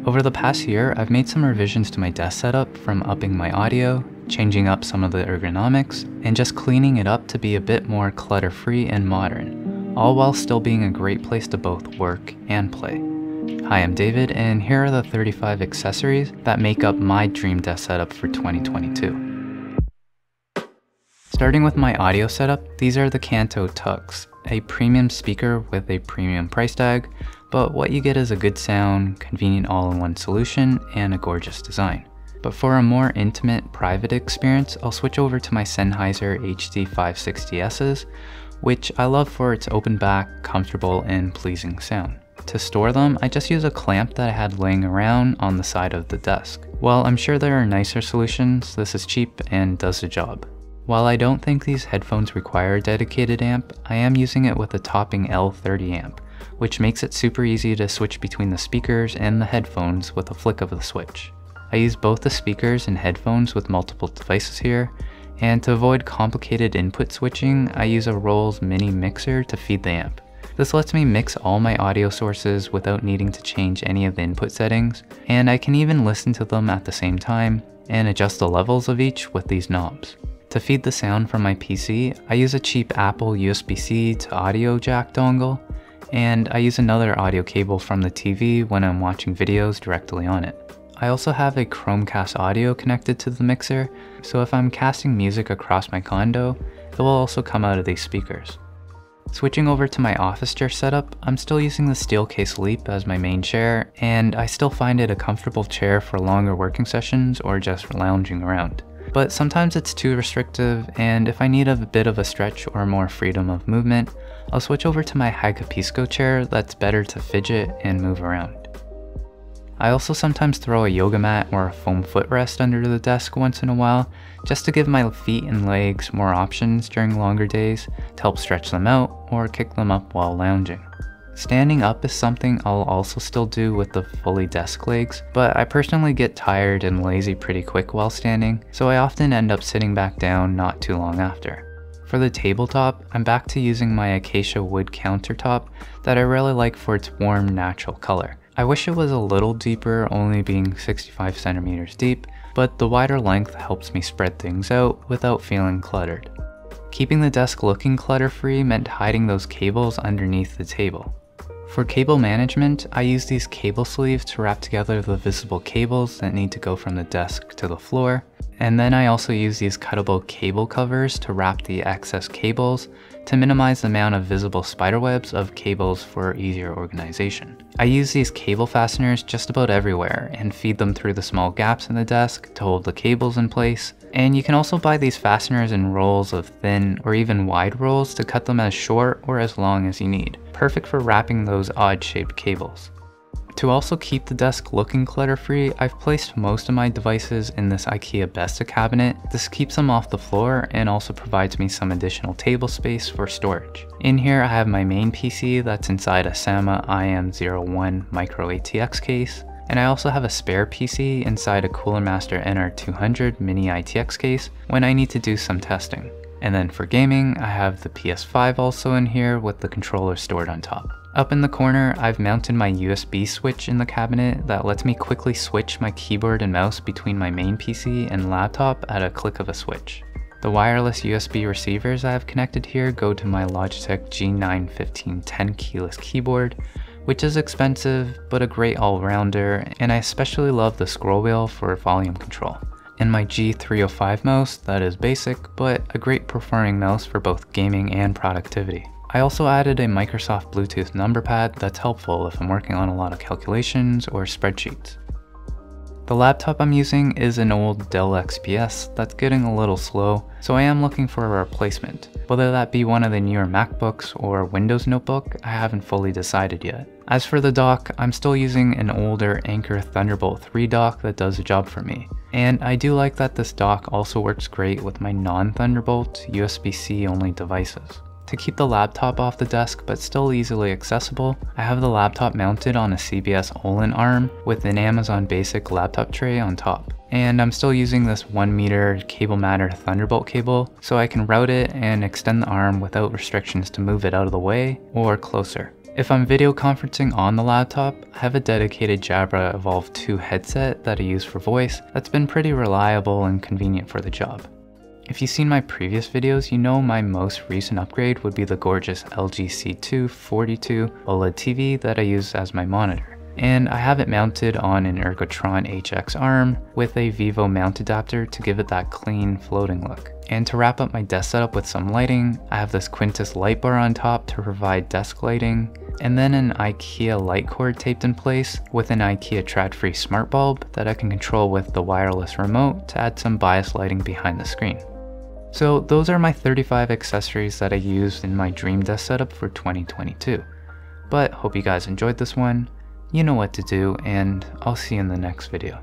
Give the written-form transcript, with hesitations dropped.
Over the past year, I've made some revisions to my desk setup, from upping my audio, changing up some of the ergonomics, and just cleaning it up to be a bit more clutter-free and modern, all while still being a great place to both work and play. Hi, I'm David, and here are the 35 accessories that make up my dream desk setup for 2022. Starting with my audio setup, these are the Canto Tugs, a premium speaker with a premium price tag, but what you get is a good sound, convenient all-in-one solution, and a gorgeous design. But for a more intimate, private experience, I'll switch over to my Sennheiser HD560Ss, which I love for its open back, comfortable, and pleasing sound. To store them, I just use a clamp that I had laying around on the side of the desk. While I'm sure there are nicer solutions, this is cheap and does the job. While I don't think these headphones require a dedicated amp, I am using it with a topping L30 amp, which makes it super easy to switch between the speakers and the headphones with a flick of the switch. I use both the speakers and headphones with multiple devices here, and to avoid complicated input switching, I use a Rolls mini mixer to feed the amp. This lets me mix all my audio sources without needing to change any of the input settings, and I can even listen to them at the same time and adjust the levels of each with these knobs. To feed the sound from my PC, I use a cheap Apple USB-C to audio jack dongle, and I use another audio cable from the TV when I'm watching videos directly on it. I also have a Chromecast audio connected to the mixer, so if I'm casting music across my condo, it will also come out of these speakers. Switching over to my office chair setup, I'm still using the Steelcase Leap as my main chair, and I still find it a comfortable chair for longer working sessions or just lounging around. But sometimes it's too restrictive, and if I need a bit of a stretch or more freedom of movement, I'll switch over to my Hacapisco chair that's better to fidget and move around. I also sometimes throw a yoga mat or a foam footrest under the desk once in a while, just to give my feet and legs more options during longer days, to help stretch them out or kick them up while lounging. Standing up is something I'll also still do with the fully desk legs, but I personally get tired and lazy pretty quick while standing, so I often end up sitting back down not too long after. For the tabletop, I'm back to using my Acacia wood countertop that I really like for its warm, natural color. I wish it was a little deeper, only being 65 centimeters deep, but the wider length helps me spread things out without feeling cluttered. Keeping the desk looking clutter-free meant hiding those cables underneath the table. For cable management, I use these cable sleeves to wrap together the visible cables that need to go from the desk to the floor, and then I also use these cuttable cable covers to wrap the excess cables to minimize the amount of visible spiderwebs of cables for easier organization. I use these cable fasteners just about everywhere and feed them through the small gaps in the desk to hold the cables in place, and you can also buy these fasteners in rolls of thin or even wide rolls to cut them as short or as long as you need, perfect for wrapping those odd-shaped cables. To also keep the desk looking clutter-free, I've placed most of my devices in this IKEA Besta cabinet. This keeps them off the floor and also provides me some additional table space for storage. In here I have my main PC that's inside a Sama IM01 micro ATX case, and I also have a spare PC inside a Cooler Master NR200 mini ITX case when I need to do some testing. And then for gaming, I have the PS5 also in here with the controller stored on top. Up in the corner, I've mounted my USB switch in the cabinet that lets me quickly switch my keyboard and mouse between my main PC and laptop at a click of a switch. The wireless USB receivers I have connected here go to my Logitech G91510 keyless keyboard, which is expensive but a great all-rounder, and I especially love the scroll wheel for volume control. And my G305 mouse that is basic, but a great performing mouse for both gaming and productivity. I also added a Microsoft Bluetooth Numberpad that's helpful if I'm working on a lot of calculations or spreadsheets. The laptop I'm using is an old Dell XPS that's getting a little slow, so I am looking for a replacement. Whether that be one of the newer MacBooks or Windows notebook, I haven't fully decided yet. As for the dock, I'm still using an older Anker Thunderbolt 3 dock that does the job for me. And I do like that this dock also works great with my non-Thunderbolt USB-C only devices. To keep the laptop off the desk but still easily accessible, I have the laptop mounted on a CBS Ollin Arm with an Amazon Basic laptop tray on top. And I'm still using this 1 meter cable matter Thunderbolt cable, so I can route it and extend the arm without restrictions to move it out of the way or closer. If I'm video conferencing on the laptop, I have a dedicated Jabra Evolve 2 headset that I use for voice that's been pretty reliable and convenient for the job. If you've seen my previous videos, you know my most recent upgrade would be the gorgeous LG C2 42 OLED TV that I use as my monitor. And I have it mounted on an Ergotron HX Arm with a VIVO mount adapter to give it that clean floating look. And to wrap up my desk setup with some lighting, I have this Quintus light bar on top to provide desk lighting, and then an IKEA light cord taped in place with an IKEA trad-free smart bulb that I can control with the wireless remote to add some bias lighting behind the screen. So those are my 35 accessories that I used in my dream desk setup for 2022. But hope you guys enjoyed this one. You know what to do, and I'll see you in the next video.